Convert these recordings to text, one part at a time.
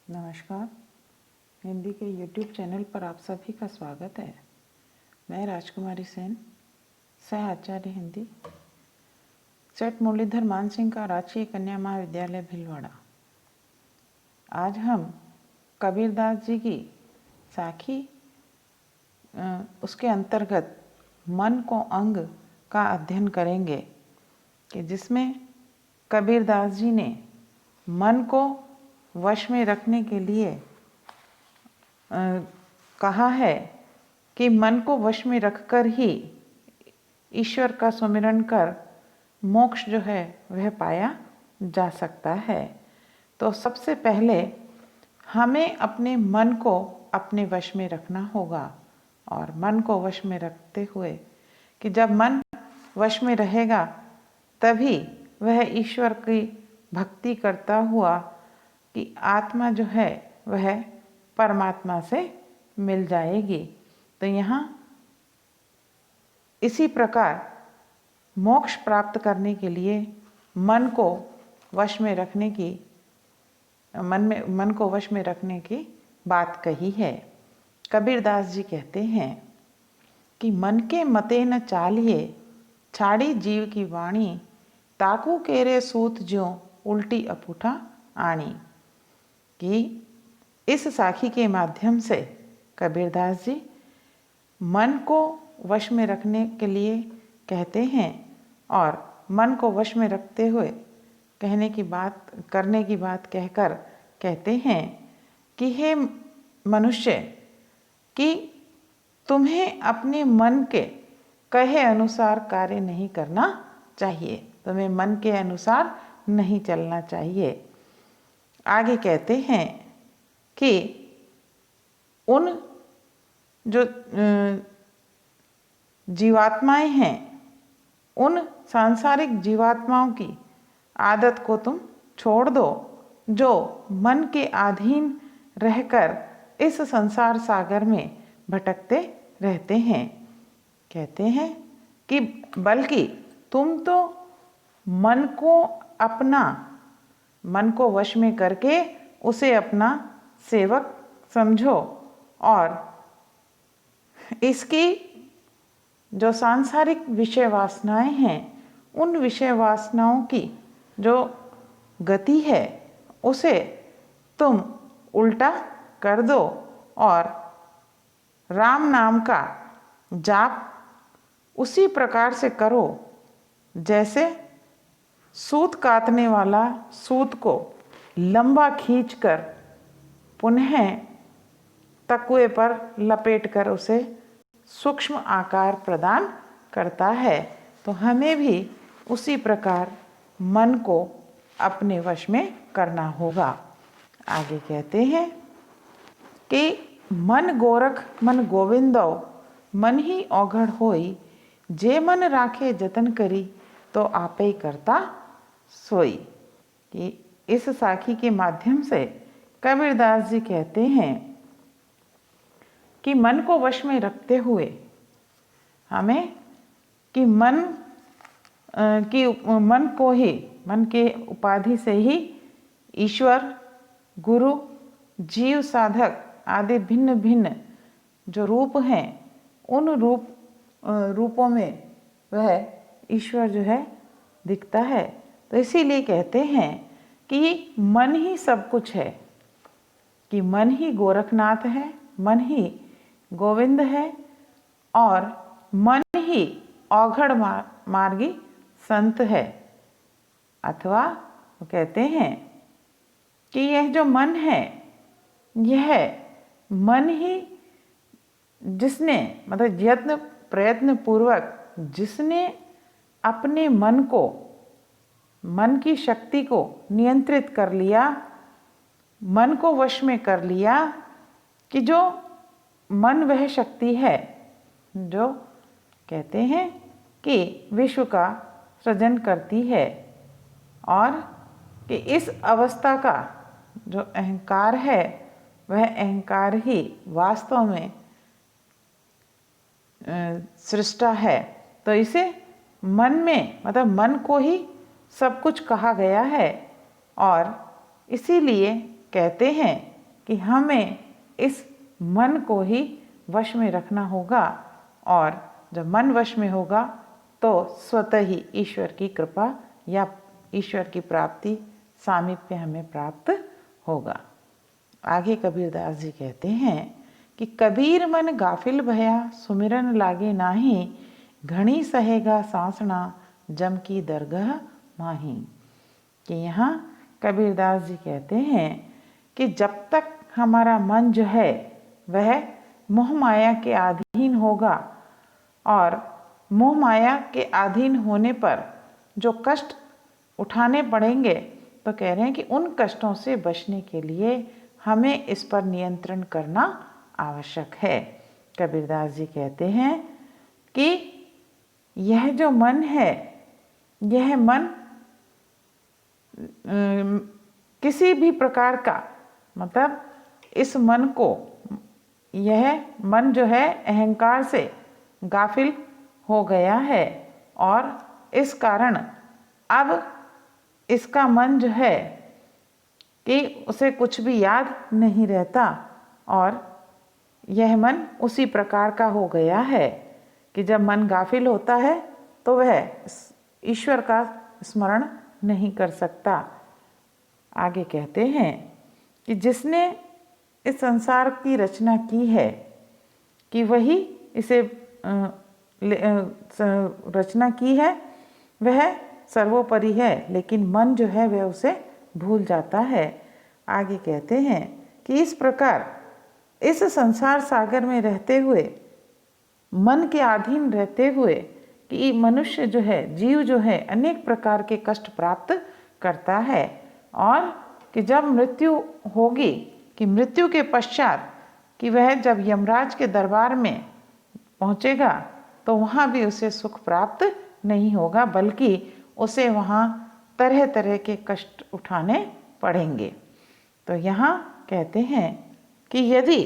नमस्कार। हिंदी के YouTube channel पर आप सभी का स्वागत है। मैं राजकुमारी सेन, सह आचार्य हिंदी, सेठ मुरलीधर मान सिंह का राजकीय कन्या महाविद्यालय भीलवाड़ा। आज हम कबीरदास जी की साखी उसके अंतर्गत मन को अंग का अध्ययन करेंगे कि जिसमें कबीरदास जी ने मन को वश में रखने के लिए कहा है कि मन को वश में रखकर ही ईश्वर का सुमिरन कर मोक्ष जो है वह पाया जा सकता है। तो सबसे पहले हमें अपने मन को अपने वश में रखना होगा, और मन को वश में रखते हुए कि जब मन वश में रहेगा तभी वह ईश्वर की भक्ति करता हुआ कि आत्मा जो है वह परमात्मा से मिल जाएगी। तो यहाँ इसी प्रकार मोक्ष प्राप्त करने के लिए मन को वश में रखने की मन को वश में रखने की बात कही है। कबीरदास जी कहते हैं कि मन के मते न चालिए, छाड़ी जीव की वाणी, ताकू केरे सूत ज्यों उल्टी अपूठा आणी। कि इस साखी के माध्यम से कबीरदास जी मन को वश में रखने के लिए कहते हैं, और मन को वश में रखते हुए करने की बात कहकर कहते हैं कि हे मनुष्य, कि तुम्हें अपने मन के कहे अनुसार कार्य नहीं करना चाहिए, तुम्हें मन के अनुसार नहीं चलना चाहिए। आगे कहते हैं कि उन जो जीवात्माएं हैं, उन सांसारिक जीवात्माओं की आदत को तुम छोड़ दो, जो मन के अधीन रहकर इस संसार सागर में भटकते रहते हैं। कहते हैं कि बल्कि तुम तो मन को वश में करके उसे अपना सेवक समझो, और इसकी जो सांसारिक विषय वासनाएं हैं, उन विषय वासनाओं की जो गति है उसे तुम उल्टा कर दो, और राम नाम का जाप उसी प्रकार से करो जैसे सूत काटने वाला सूत को लंबा खींचकर पुनः तकुए पर लपेटकर उसे सूक्ष्म आकार प्रदान करता है। तो हमें भी उसी प्रकार मन को अपने वश में करना होगा। आगे कहते हैं कि मन गोरख मन गोविंदो, मन ही औघड़ होई, जे मन राखे जतन करी, तो आपे ही करता सोई। कि इस साखी के माध्यम से कबीरदास जी कहते हैं कि मन को वश में रखते हुए हमें कि मन के उपाधि से ही ईश्वर, गुरु, जीव, साधक आदि भिन्न भिन्न जो रूप हैं, उन रूपों में वह ईश्वर जो है दिखता है। तो इसीलिए कहते हैं कि मन ही सब कुछ है, कि मन ही गोरखनाथ है, मन ही गोविंद है, और मन ही औघड़ मार्गी संत है। अथवा वो कहते हैं कि यह जो मन है, यह मन ही जिसने मतलब यत्न प्रयत्न पूर्वक जिसने अपने मन की शक्ति को नियंत्रित कर लिया, मन को वश में कर लिया, कि जो मन वह शक्ति है जो कहते हैं कि विश्व का सृजन करती है, और कि इस अवस्था का जो अहंकार है, वह अहंकार ही वास्तव में सृष्टा है। तो इसे मन में मतलब मन को ही सब कुछ कहा गया है, और इसीलिए कहते हैं कि हमें इस मन को ही वश में रखना होगा, और जब मन वश में होगा तो स्वतः ही ईश्वर की कृपा या ईश्वर की प्राप्ति, सामीप्य हमें प्राप्त होगा। आगे कबीरदास जी कहते हैं कि कबीर मन गाफिल भया सुमिरन लागे नाही, घणी सहेगा सांसना जम की दरगाह माही। कि यहाँ कबीरदास जी कहते हैं कि जब तक हमारा मन जो है वह मोह माया के अधीन होगा, और मोह माया के अधीन होने पर जो कष्ट उठाने पड़ेंगे, तो कह रहे हैं कि उन कष्टों से बचने के लिए हमें इस पर नियंत्रण करना आवश्यक है। कबीरदास जी कहते हैं कि यह जो मन है, यह मन किसी भी प्रकार का, मतलब इस मन को, यह मन जो है अहंकार से गाफिल हो गया है, और इस कारण अब इसका मन जो है कि उसे कुछ भी याद नहीं रहता, और यह मन उसी प्रकार का हो गया है कि जब मन गाफिल होता है तो वह ईश्वर का स्मरण नहीं कर सकता। आगे कहते हैं कि जिसने इस संसार की रचना की है, कि वही इसे रचना की है, वह सर्वोपरि है, लेकिन मन जो है वह उसे भूल जाता है। आगे कहते हैं कि इस प्रकार इस संसार सागर में रहते हुए, मन के अधीन रहते हुए, कि मनुष्य जो है, जीव जो है, अनेक प्रकार के कष्ट प्राप्त करता है, और कि जब मृत्यु होगी, कि मृत्यु के पश्चात कि वह जब यमराज के दरबार में पहुँचेगा तो वहाँ भी उसे सुख प्राप्त नहीं होगा, बल्कि उसे वहाँ तरह तरह के कष्ट उठाने पड़ेंगे। तो यहाँ कहते हैं कि यदि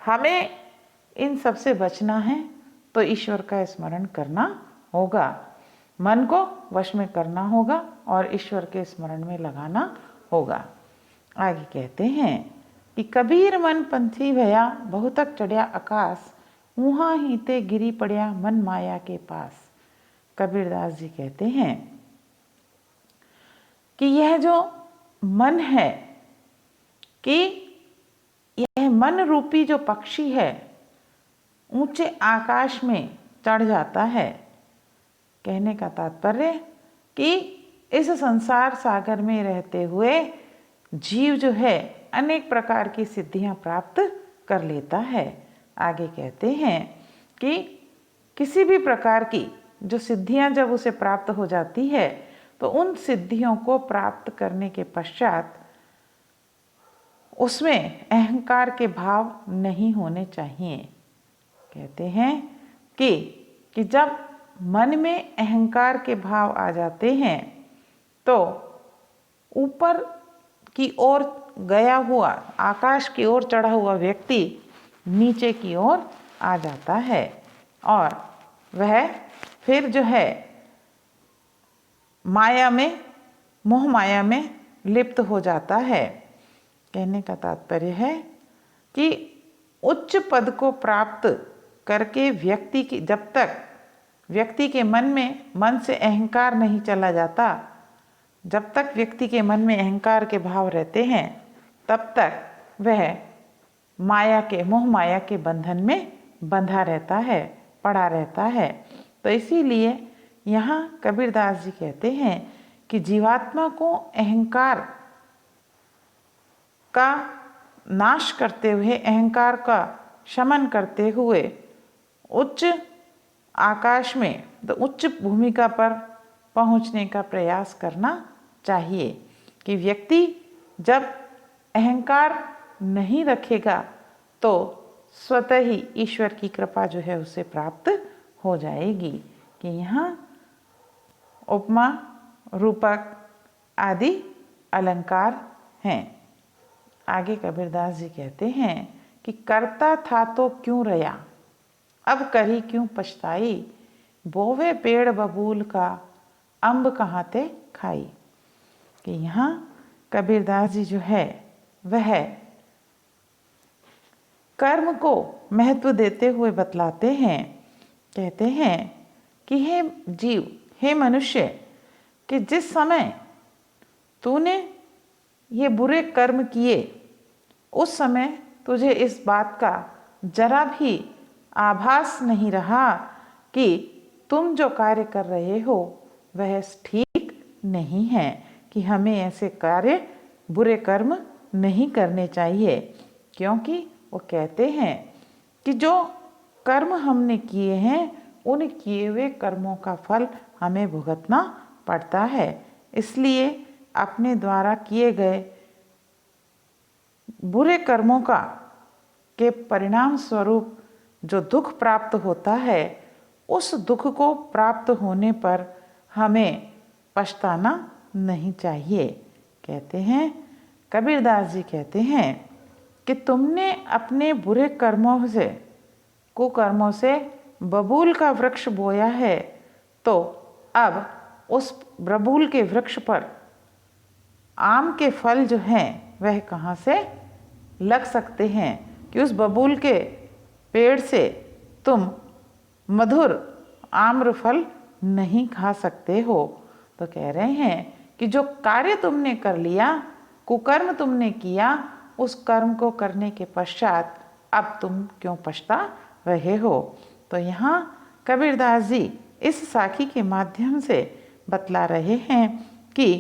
हमें इन सब से बचना है तो ईश्वर का स्मरण करना होगा, मन को वश में करना होगा और ईश्वर के स्मरण में लगाना होगा। आगे कहते हैं कि कबीर मन पंथी भया बहुतक चढ़िया आकाश, ऊहा ही ते गिरी पड़िया मन माया के पास। कबीरदास जी कहते हैं कि यह जो मन है, कि यह मन रूपी जो पक्षी है ऊंचे आकाश में चढ़ जाता है। कहने का तात्पर्य कि इस संसार सागर में रहते हुए जीव जो है अनेक प्रकार की सिद्धियां प्राप्त कर लेता है। आगे कहते हैं कि किसी भी प्रकार की जो सिद्धियां जब उसे प्राप्त हो जाती है, तो उन सिद्धियों को प्राप्त करने के पश्चात उसमें अहंकार के भाव नहीं होने चाहिए। कहते हैं कि जब मन में अहंकार के भाव आ जाते हैं तो ऊपर की ओर गया हुआ, आकाश की ओर चढ़ा हुआ व्यक्ति नीचे की ओर आ जाता है, और वह फिर जो है माया में, मोह माया में लिप्त हो जाता है। कहने का तात्पर्य है कि उच्च पद को प्राप्त करके व्यक्ति की, जब तक व्यक्ति के मन से अहंकार नहीं चला जाता, जब तक व्यक्ति के मन में अहंकार के भाव रहते हैं, तब तक वह माया के, मोह माया के बंधन में बंधा रहता है, पड़ा रहता है। तो इसीलिए यहाँ कबीरदास जी कहते हैं कि जीवात्मा को अहंकार का नाश करते हुए, अहंकार का शमन करते हुए उच्च आकाश में, तो उच्च भूमिका पर पहुंचने का प्रयास करना चाहिए। कि व्यक्ति जब अहंकार नहीं रखेगा तो स्वतः ही ईश्वर की कृपा जो है उसे प्राप्त हो जाएगी। कि यहाँ उपमा, रूपक आदि अलंकार हैं। आगे कबीरदास जी कहते हैं कि करता था तो क्यों रया, अब करी क्यों पछताई, बोवे पेड़ बबूल का अम्ब कहाँ ते खाई। कि यहाँ कबीरदास जी जो है वह कर्म को महत्व देते हुए बतलाते हैं। कहते हैं कि हे जीव, हे मनुष्य, कि जिस समय तूने ये बुरे कर्म किए उस समय तुझे इस बात का जरा भी आभास नहीं रहा कि तुम जो कार्य कर रहे हो वह ठीक नहीं है, कि हमें ऐसे कार्य, बुरे कर्म नहीं करने चाहिए। क्योंकि वो कहते हैं कि जो कर्म हमने किए हैं उन किए हुए कर्मों का फल हमें भुगतना पड़ता है। इसलिए अपने द्वारा किए गए बुरे कर्मों का के परिणाम स्वरूप जो दुख प्राप्त होता है, उस दुख को प्राप्त होने पर हमें पछताना नहीं चाहिए। कहते हैं, कबीरदास जी कहते हैं कि तुमने अपने बुरे कर्मों से, कुकर्मों से बबूल का वृक्ष बोया है, तो अब उस बबूल के वृक्ष पर आम के फल जो हैं वह कहाँ से लग सकते हैं, कि उस बबूल के पेड़ से तुम मधुर आम्र फल नहीं खा सकते हो। तो कह रहे हैं कि जो कार्य तुमने कर लिया, कुकर्म तुमने किया, उस कर्म को करने के पश्चात अब तुम क्यों पछता रहे हो। तो यहाँ कबीरदास जी इस साखी के माध्यम से बतला रहे हैं कि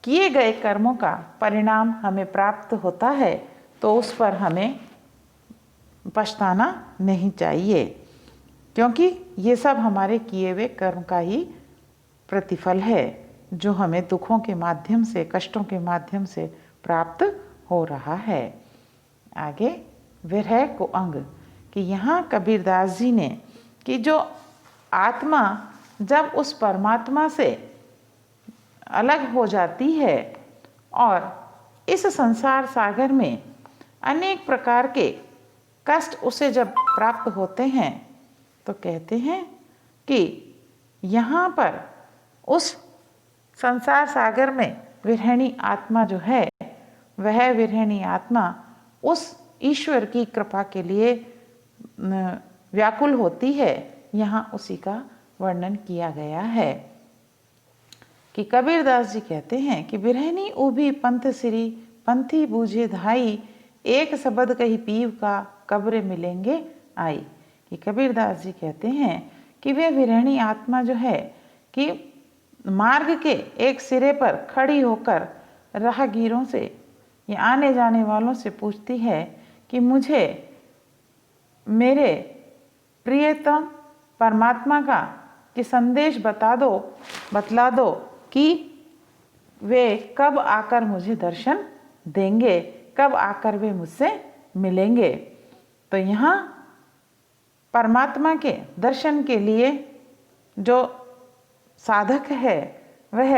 किए गए कर्मों का परिणाम हमें प्राप्त होता है तो उस पर हमें पछताना नहीं चाहिए, क्योंकि ये सब हमारे किए हुए कर्म का ही प्रतिफल है जो हमें दुखों के माध्यम से, कष्टों के माध्यम से प्राप्त हो रहा है। आगे विरह को अंग, कि यहाँ कबीरदास जी ने कि जो आत्मा जब उस परमात्मा से अलग हो जाती है और इस संसार सागर में अनेक प्रकार के कष्ट उसे जब प्राप्त होते हैं, तो कहते हैं कि यहाँ पर उस संसार सागर में विरहिणी आत्मा जो है, वह विरहिणी आत्मा उस ईश्वर की कृपा के लिए व्याकुल होती है। यहाँ उसी का वर्णन किया गया है कि कबीरदास जी कहते हैं कि विरहिणी उभी पंथ सिरी, पंथी बूझे धाई, एक शब्द कही पीव का, कब्र मिलेंगे आई। कि कबीरदास जी कहते हैं कि वे विरहिणी आत्मा जो है कि मार्ग के एक सिरे पर खड़ी होकर राहगीरों से या आने जाने वालों से पूछती है कि मुझे मेरे प्रियतम परमात्मा का कि संदेश बतला दो कि वे कब आकर मुझे दर्शन देंगे, कब आकर वे मुझसे मिलेंगे। तो यहाँ परमात्मा के दर्शन के लिए जो साधक है वह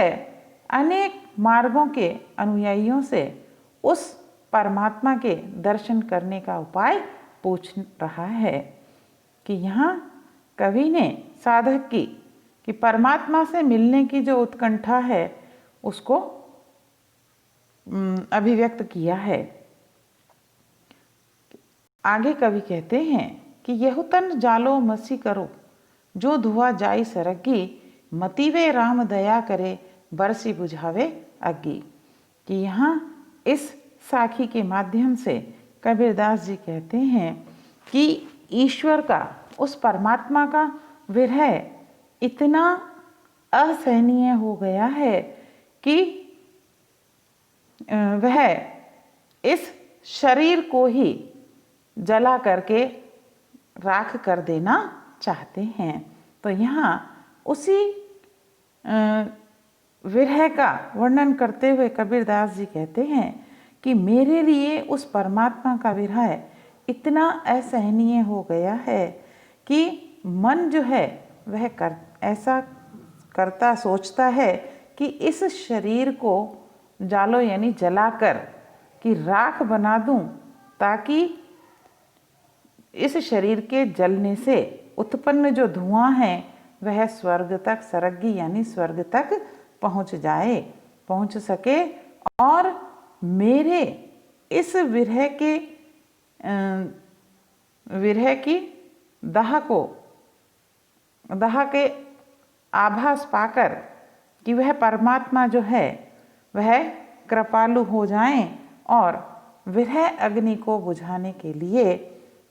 अनेक मार्गों के अनुयायियों से उस परमात्मा के दर्शन करने का उपाय पूछ रहा है। कि यहाँ कवि ने साधक की कि परमात्मा से मिलने की जो उत्कंठा है उसको अभिव्यक्त किया है। आगे कवि कहते हैं कि यहु तन जालो मसी करो, जो धुआ जाई सरगी, मतीवे राम दया करे, बरसी बुझावे अग्गी। कि यहाँ इस साखी के माध्यम से कबीरदास जी कहते हैं कि ईश्वर का, उस परमात्मा का विरह इतना असहनीय हो गया है कि वह इस शरीर को ही जला करके राख कर देना चाहते हैं। तो यहाँ उसी विरह का वर्णन करते हुए कबीरदास जी कहते हैं कि मेरे लिए उस परमात्मा का विरह इतना असहनीय हो गया है कि मन जो है वह ऐसा करता, सोचता है कि इस शरीर को जालो यानी जलाकर कि राख बना दूं, ताकि इस शरीर के जलने से उत्पन्न जो धुआं है वह स्वर्ग तक, सरगी यानी स्वर्ग तक पहुंच सके और मेरे इस विरह के विरह की दाह के आभास पाकर कि वह परमात्मा जो है वह कृपालु हो जाएं और विरह अग्नि को बुझाने के लिए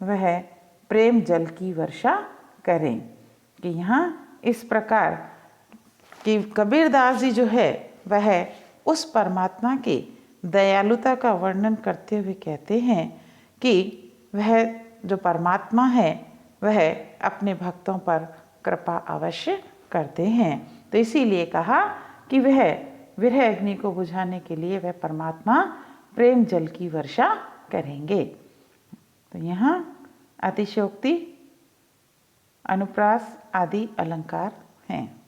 वह प्रेम जल की वर्षा करें। कि यहाँ इस प्रकार कि कबीरदास जी जो है वह उस परमात्मा की दयालुता का वर्णन करते हुए कहते हैं कि वह जो परमात्मा है वह अपने भक्तों पर कृपा अवश्य करते हैं। तो इसीलिए कहा कि वह विरह अग्नि को बुझाने के लिए वह परमात्मा प्रेम जल की वर्षा करेंगे। तो यहाँ अतिशयोक्ति, अनुप्रास आदि अलंकार हैं।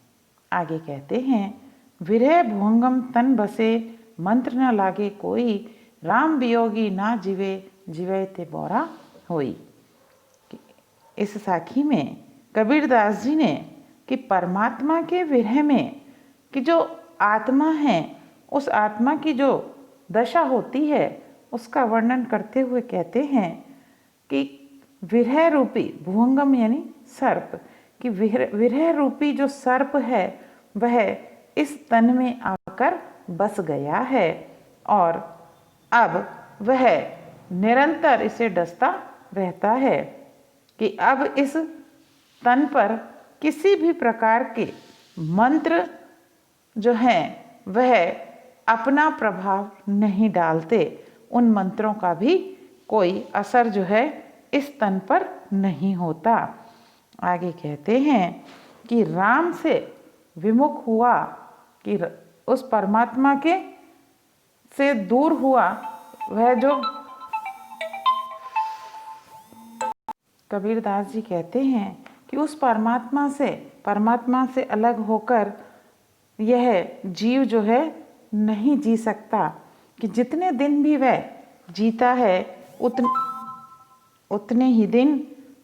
आगे कहते हैं, विरह भुवंगम तन बसे मंत्र न लागे कोई, राम वियोगी ना जीवे जीवे ते बोरा होई। इस साखी में कबीरदास जी ने कि परमात्मा के विरह में कि जो आत्मा है उस आत्मा की जो दशा होती है उसका वर्णन करते हुए कहते हैं कि विरह रूपी भुवंगम यानी सर्प कि विरह रूपी जो सर्प है वह इस तन में आकर बस गया है और अब वह निरंतर इसे डसता रहता है कि अब इस तन पर किसी भी प्रकार के मंत्र जो हैं वह अपना प्रभाव नहीं डालते। उन मंत्रों का भी कोई असर जो है इस तन पर नहीं होता। आगे कहते हैं कि राम से विमुख हुआ कि उस परमात्मा के से दूर हुआ वह जो कबीरदास जी कहते हैं कि उस परमात्मा से अलग होकर यह जीव जो है नहीं जी सकता। कि जितने दिन भी वह जीता है उतने ही दिन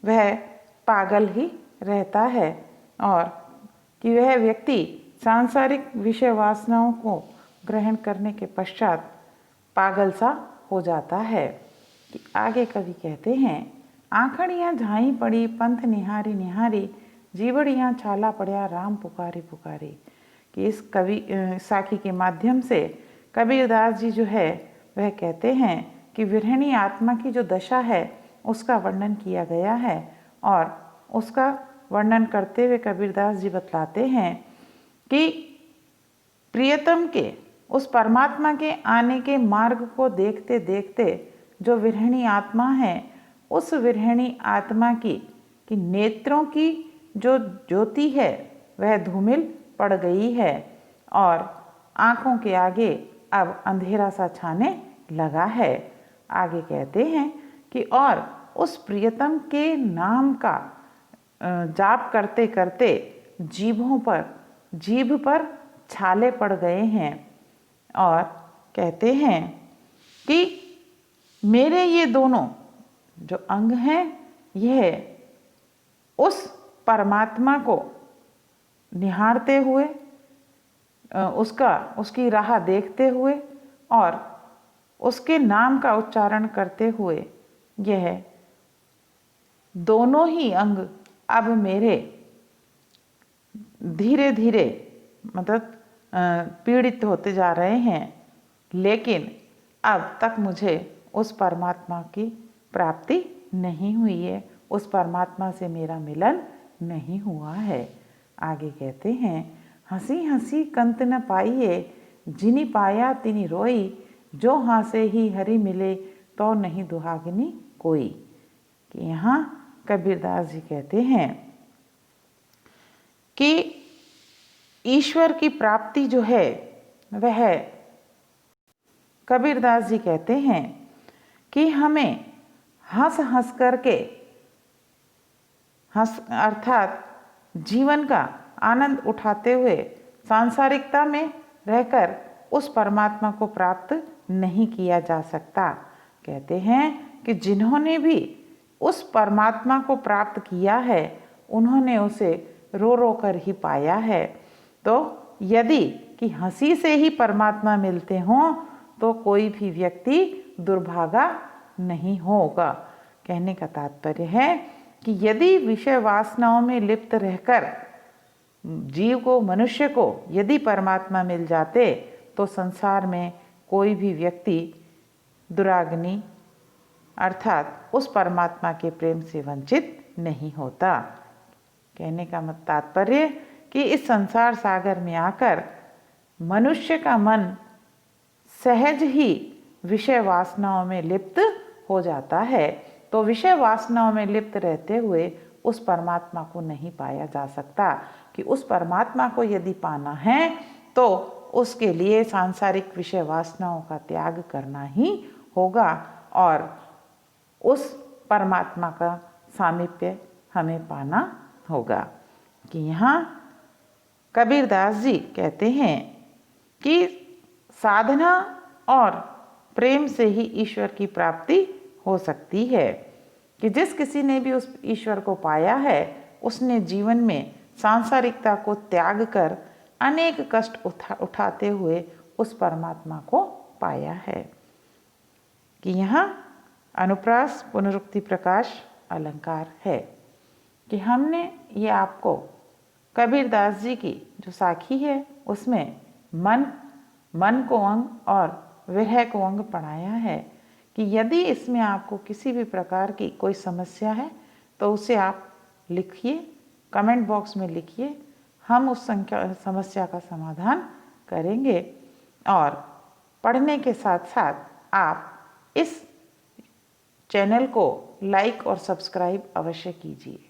वह पागल ही रहता है और कि वह व्यक्ति सांसारिक विषय वासनाओं को ग्रहण करने के पश्चात पागल सा हो जाता है। कि आगे कवि कहते हैं, आंखड़ियाँ झाई पड़ी पंथ निहारी निहारी, जीवड़ियाँ छाला पड़िया राम पुकारी पुकारी। कि इस साखी के माध्यम से कबीरदास जी जो है वह कहते हैं कि विरहिणी आत्मा की जो दशा है उसका वर्णन किया गया है और उसका वर्णन करते हुए कबीरदास जी बतलाते हैं कि प्रियतम के उस परमात्मा के आने के मार्ग को देखते देखते जो विरहिणी आत्मा है उस विरहिणी आत्मा की नेत्रों की जो ज्योति है वह धूमिल पड़ गई है और आँखों के आगे अब अंधेरा सा छाने लगा है। आगे कहते हैं कि और उस प्रियतम के नाम का जाप करते करते जीभ पर छाले पड़ गए हैं और कहते हैं कि मेरे ये दोनों जो अंग हैं यह उस परमात्मा को निहारते हुए उसकी राह देखते हुए और उसके नाम का उच्चारण करते हुए यह दोनों ही अंग अब मेरे धीरे धीरे मतलब पीड़ित होते जा रहे हैं, लेकिन अब तक मुझे उस परमात्मा की प्राप्ति नहीं हुई है, उस परमात्मा से मेरा मिलन नहीं हुआ है। आगे कहते हैं, हंसी हंसी कंत न पाइए, जिनी पाया तिनी रोई, जो हासे ही हरि मिले तो नहीं दुहागनी कोई। कि यहाँ कबीरदास जी कहते हैं कि ईश्वर की प्राप्ति जो है वह कबीरदास जी कहते हैं कि हमें हंस हंस करके अर्थात जीवन का आनंद उठाते हुए सांसारिकता में रहकर उस परमात्मा को प्राप्त नहीं किया जा सकता। कहते हैं कि जिन्होंने भी उस परमात्मा को प्राप्त किया है उन्होंने उसे रो रो कर ही पाया है। तो यदि कि हंसी से ही परमात्मा मिलते हों तो कोई भी व्यक्ति दुर्भागा नहीं होगा। कहने का तात्पर्य है कि यदि विषय वासनाओं में लिप्त रहकर जीव को, मनुष्य को यदि परमात्मा मिल जाते तो संसार में कोई भी व्यक्ति दुराग्नि अर्थात उस परमात्मा के प्रेम से वंचित नहीं होता। कहने का तात्पर्य कि इस संसार सागर में आकर मनुष्य का मन सहज ही विषय वासनाओं में लिप्त हो जाता है, तो विषय वासनाओं में लिप्त रहते हुए उस परमात्मा को नहीं पाया जा सकता। कि उस परमात्मा को यदि पाना है तो उसके लिए सांसारिक विषय वासनाओं का त्याग करना ही होगा और उस परमात्मा का सामीप्य हमें पाना होगा। कि यहाँ कबीरदास जी कहते हैं कि साधना और प्रेम से ही ईश्वर की प्राप्ति हो सकती है। कि जिस किसी ने भी उस ईश्वर को पाया है उसने जीवन में सांसारिकता को त्याग कर अनेक कष्ट उठाते हुए उस परमात्मा को पाया है। कि यहाँ अनुप्रास पुनरुक्ति प्रकाश अलंकार है कि हमने ये आपको कबीरदास जी की जो साखी है उसमें मन को अंग और विरह को अंग पढ़ाया है। कि यदि इसमें आपको किसी भी प्रकार की कोई समस्या है तो उसे आप लिखिए, कमेंट बॉक्स में लिखिए, हम उस समस्या का समाधान करेंगे। और पढ़ने के साथ साथ आप इस चैनल को लाइक और सब्सक्राइब अवश्य कीजिए।